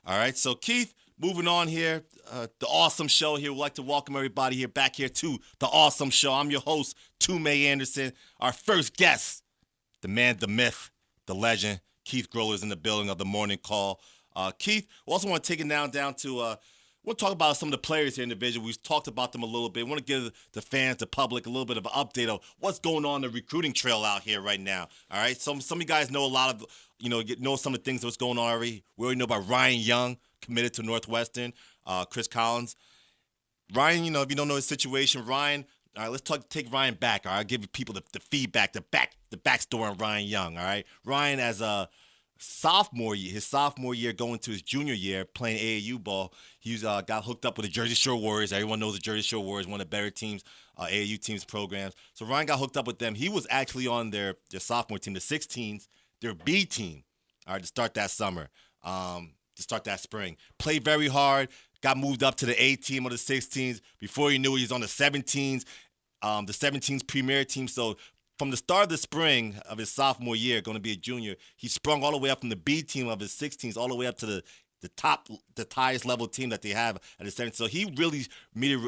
All right, so Keith, moving on here, the awesome show here. We'd like to welcome everybody here back here to the awesome show. I'm your host, Toomey Anderson. Our first guest, the man, the myth, the legend, Keith Groller is in the building of the morning call. Keith, we also want to take it down to we'll talk about some of the players here in the division. We've talked about them a little bit. We want to give the fans, the public, a little bit of an update of what's going on the recruiting trail out here right now. All right, some of you guys know a lot of, know some of the things that's going on already. We already know about Ryan Young, committed to Northwestern. Chris Collins. Ryan, if you don't know his situation, Ryan, all right, take Ryan back. All right, I'll give you people the feedback, the backstory on Ryan Young. All right, Ryan as a his sophomore year going to his junior year playing AAU ball, he's got hooked up with the Jersey Shore Warriors. Everyone knows the Jersey Shore Warriors, one of the better teams, AAU teams programs. So Ryan got hooked up with them. He was actually on their sophomore team, the 16s, their B team, all right, to start that summer, to start that spring. Played very hard, got moved up to the A team or the 16s. Before you knew it, he was on the 17s, the 17s premier team. So from the start of the spring of his sophomore year, going to be a junior, he sprung all the way up from the B team of his 16s all the way up to the highest level team that they have at the 17th. So he really,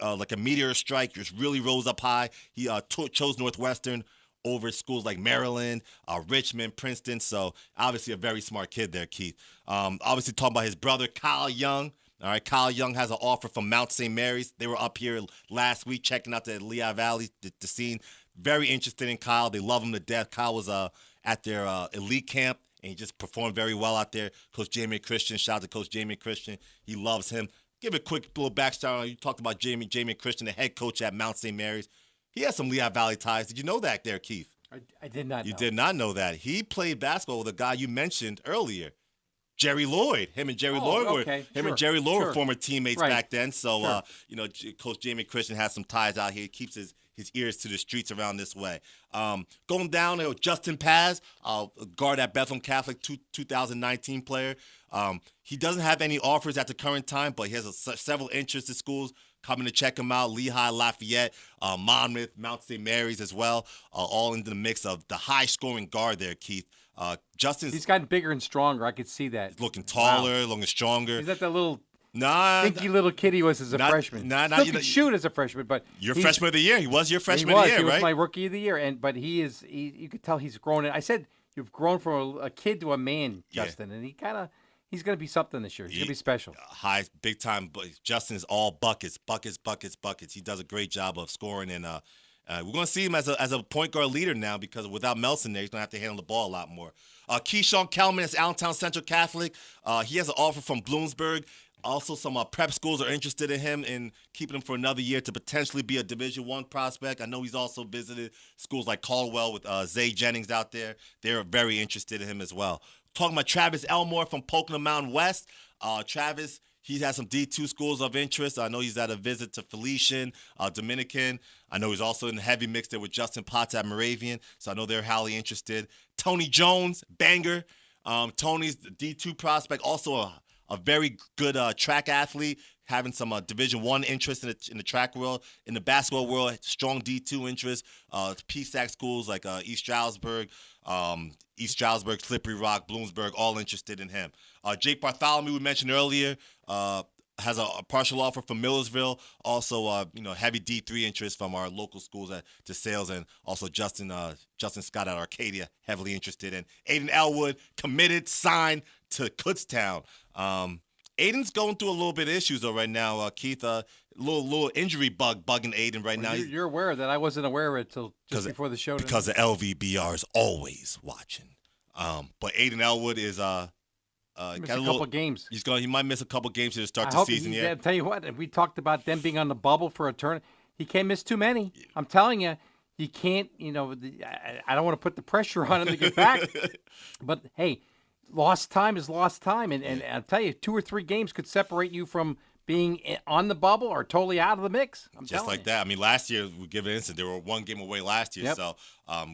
like a meteor strike, just really rose up high. He chose Northwestern over schools like Maryland, Richmond, Princeton. So obviously a very smart kid there, Keith. Obviously talking about his brother, Kyle Young. All right, Kyle Young has an offer from Mount St. Mary's. They were up here last week checking out the Lehigh Valley, the scene. Very interested in Kyle. They love him to death. Kyle was at their elite camp, and he just performed very well out there. Coach Jamie Christian, shout out to Coach Jamie Christian. He loves him. Give a quick little backstory. You talked about Jamie Christian, the head coach at Mount St. Mary's. He has some Lehigh Valley ties. Did you know that there, Keith? I did not know. You did not know that. He played basketball with a guy you mentioned earlier, Jerry Lloyd. Him and Jerry Lloyd were former teammates back then. So, Coach Jamie Christian has some ties out here. He keeps his ears to the streets around this way. Going down there, Justin Paz, guard at Bethlehem Catholic, 2019 player. He doesn't have any offers at the current time, but he has several interested schools coming to check him out. Lehigh, Lafayette, Monmouth, Mount St. Mary's as well, all into the mix of the high-scoring guard there, Keith. He's gotten bigger and stronger. I could see that. He's looking taller, looking stronger. He's not that little stinky little kid he was as a freshman. He could shoot as a freshman, but your freshman of the year. He was your freshman of the year, right? He was my rookie of the year, but you could tell he's grown. I said you've grown from a kid to a man, Justin, and he's going to be something this year. He's going to be special. High, big time. But Justin is all buckets. He does a great job of scoring, and we're going to see him as a point guard leader now because without Melson there, he's going to have to handle the ball a lot more. Keyshawn Kelman is Allentown Central Catholic. He has an offer from Bloomsburg. Also, some prep schools are interested in him and keeping him for another year to potentially be a Division I prospect. I know he's also visited schools like Caldwell with Zay Jennings out there. They're very interested in him as well. Talking about Travis Elmore from Pocono Mountain West. Travis, he has some D2 schools of interest. I know he's at a visit to Felician, Dominican. I know he's also in the heavy mix there with Justin Potts at Moravian, so I know they're highly interested. Tony Jones, banger. Tony's the D2 prospect, also a very good track athlete, having some Division I interest in the track world. In the basketball world, strong D2 interest. PSAC schools like East Stroudsburg, Slippery Rock, Bloomsburg, all interested in him. Jake Bartholomew, we mentioned earlier, has a partial offer from Millersville. Also, heavy D3 interest from our local schools at DeSales, and also Justin Scott at Arcadia, heavily interested in. Aiden Elwood, committed, signed to Kutztown. Aiden's going through a little bit of issues though right now, Keith. Little injury bugging Aiden right now. You're aware of that. I wasn't aware of it till just before the show. Because the LVBR is always watching. But Aiden Elwood is got a couple games. He might miss a couple games to start the season. I'll tell you what, we talked about them being on the bubble for a turn. He can't miss too many. I'm telling you, he can't. I don't want to put the pressure on him to get back. But hey, lost time is lost time, and I'll tell you, 2 or 3 games could separate you from being on the bubble or totally out of the mix. Just like that. I mean, last year, we give an instance, they were 1 game away last year, Yep. so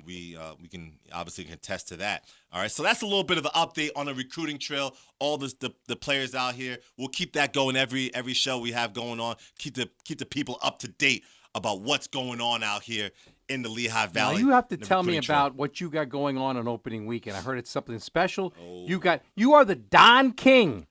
we can obviously contest to that. All right, so that's a little bit of an update on the recruiting trail, all the players out here. We'll keep that going every show we have going on, keep the people up to date about what's going on out here in the Lehigh Valley. Now you have to tell me about what you got going on opening weekend. I heard it's something special. Oh. You are the Don King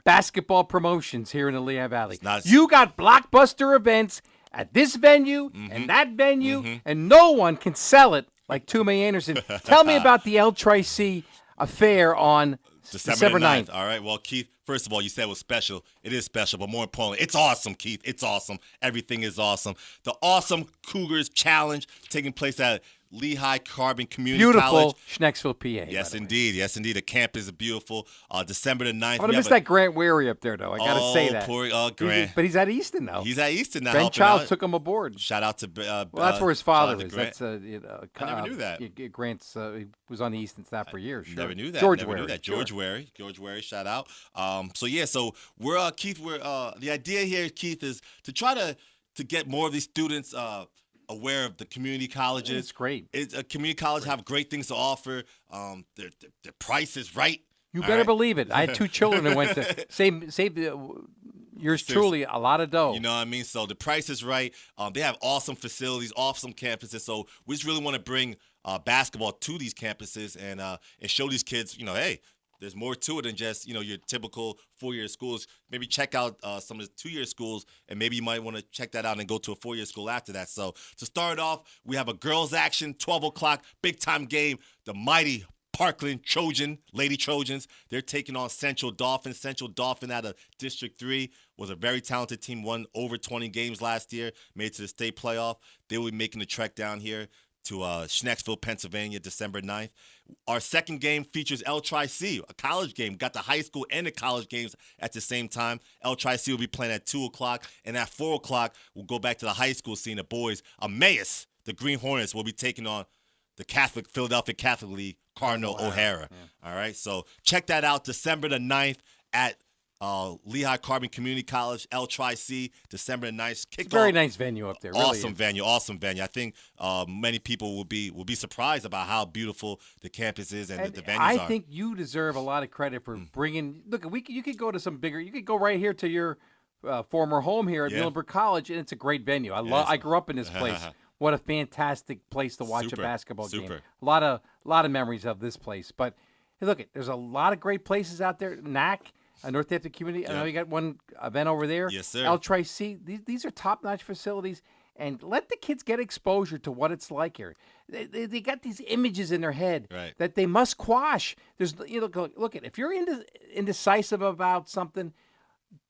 basketball promotions here in the Lehigh Valley. not- You got blockbuster events at this venue and that venue, and no one can sell it like Toomey Anderson. Tell me about the El Tri-C affair on December 9th. All right. Well, Keith, first of all, you said it was special. It is special, but more importantly, it's awesome, Keith. It's awesome. Everything is awesome. The Awesome Cougars Challenge taking place at Lehigh Carbon Community College. Beautiful Schnecksville, PA. Yes, indeed. Yes, indeed. The campus is beautiful. December the 9th. I'm going to miss that Grant Wary up there, though. I got to say that. Poor Grant. But he's at Easton now. He's at Easton now. Ben helping Childs out. took him aboard. Shout out to Well, that's where his father shout out is. to Grant. That's I never knew that. Grant's he was on the Easton staff for years. Sure. Never knew that. George Never Wary. knew that. Sure. George Wary. George Wary. Shout out. So we're Keith. We're the idea here, Keith, is to try to get more of these students aware of the community colleges. It's great. It's a community college have great things to offer. Their price is right. You All better right? believe it. I had two children that went to save yours truly a lot of dough. You know what I mean? So the price is right. They have awesome facilities, awesome campuses. So we just really want to bring basketball to these campuses and show these kids, hey, there's more to it than just, your typical 4-year schools. Maybe check out some of the 2-year schools, and maybe you might want to check that out and go to a 4-year school after that. So to start off, we have a girls' action, 12 o'clock, big-time game. The mighty Parkland Lady Trojans, they're taking on Central Dauphin. Central Dauphin out of District 3 was a very talented team, won over 20 games last year, made it to the state playoff. They will be making the trek down here to Schnecksville, Pennsylvania, December 9th. Our second game features El Tri-C, a college game. Got the high school and the college games at the same time. El Tri-C will be playing at 2 o'clock, and at 4 o'clock, we'll go back to the high school scene. The boys, Emmaus, the Green Hornets, will be taking on the Philadelphia Catholic League, Cardinal O'Hara. Yeah. All right, so check that out December the 9th at Lehigh Carbon Community College, El Tri-C, December the 9th. Kickoff. Very nice venue up there. Really Awesome venue. I think many people will be surprised about how beautiful the campus is and the venues are. I think you deserve a lot of credit for bringing. Look, you could go to some bigger. You could go right here to your former home here at Muhlenberg College, and it's a great venue. I grew up in this place. What a fantastic place to watch a basketball game. A lot of memories of this place. But hey, look, there's a lot of great places out there. NAC. Northampton Community. I know you got one event over there. Yes, sir. El Tri-C. These are top-notch facilities, and let the kids get exposure to what it's like here. They got these images in their head that they must quash. There's look at if you're indecisive about something,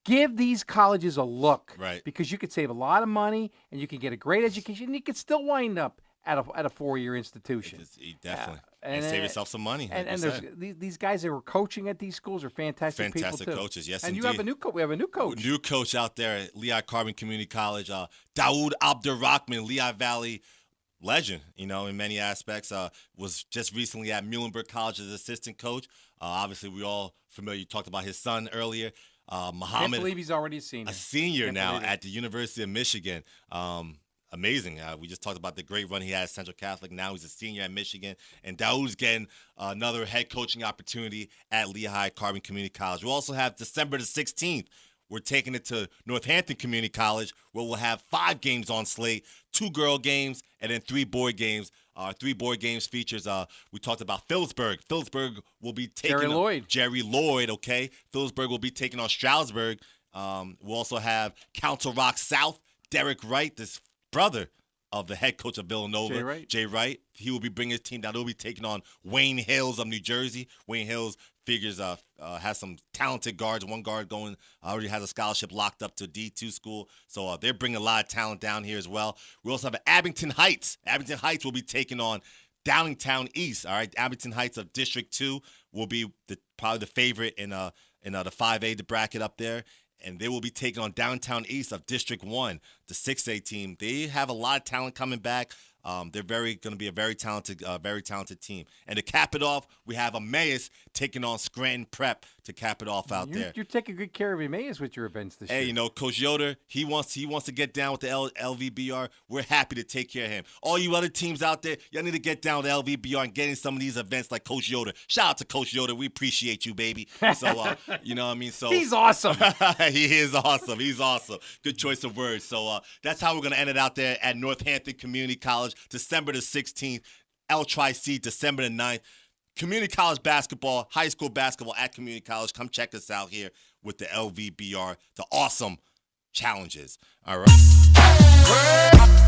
give these colleges a look, because you could save a lot of money and you can get a great education, and you could still wind up at a 4-year institution. Definitely. And save yourself some money. And there's these guys that were coaching at these schools are fantastic people too. Coaches, yes, and indeed. you have a new we have a new coach. New coach out there at Lehigh Carbon Community College, Daoud Abdurrahman, Lehigh Valley legend, in many aspects. Was just recently at Muhlenberg College as assistant coach. Obviously, we're all familiar. You talked about his son earlier. Muhammad. Can't believe he's already a senior. A senior now at the University of Michigan. Amazing. We just talked about the great run he had at Central Catholic. Now he's a senior at Michigan. And Daoud's getting another head coaching opportunity at Lehigh Carbon Community College. We'll also have December the 16th. We're taking it to Northampton Community College, where we'll have 5 games on slate, 2 girl games, and then 3 boy games. 3 boy games features, we talked about Phillipsburg. Phillipsburg will be taking Jerry Lloyd, okay? Phillipsburg will be taking on Stroudsburg. We'll also have Council Rock South, Derek Wright, this brother of the head coach of Villanova, Jay Wright. He will be bringing his team down. They'll be taking on Wayne Hills of New Jersey. Wayne Hills figures has some talented guards. One guard already has a scholarship locked up to D2 school. So they're bringing a lot of talent down here as well. We also have Abington Heights. Abington Heights will be taking on Downingtown East. All right, Abington Heights of District 2 will be probably the favorite in the 5A, the bracket up there. And they will be taking on Downtown East of District 1, the 6A team. They have a lot of talent coming back. They're going to be a very talented team. And to cap it off, we have Emmaus taking on Scranton Prep to cap it off out there. You're taking good care of Emmaus with your events this year. Hey, Coach Yoder, he wants to get down with the LVBR. We're happy to take care of him. All you other teams out there, y'all need to get down with the LVBR and get in some of these events like Coach Yoder. Shout out to Coach Yoder. We appreciate you, baby. So, you know what I mean? So he's awesome. He is awesome. He's awesome. Good choice of words. So that's how we're going to end it out there at Northampton Community College, December the 16th. El Tri-C, December the 9th. Community college basketball, high school basketball at community college. Come check us out here. with the LVBR, the awesome challenges. All right.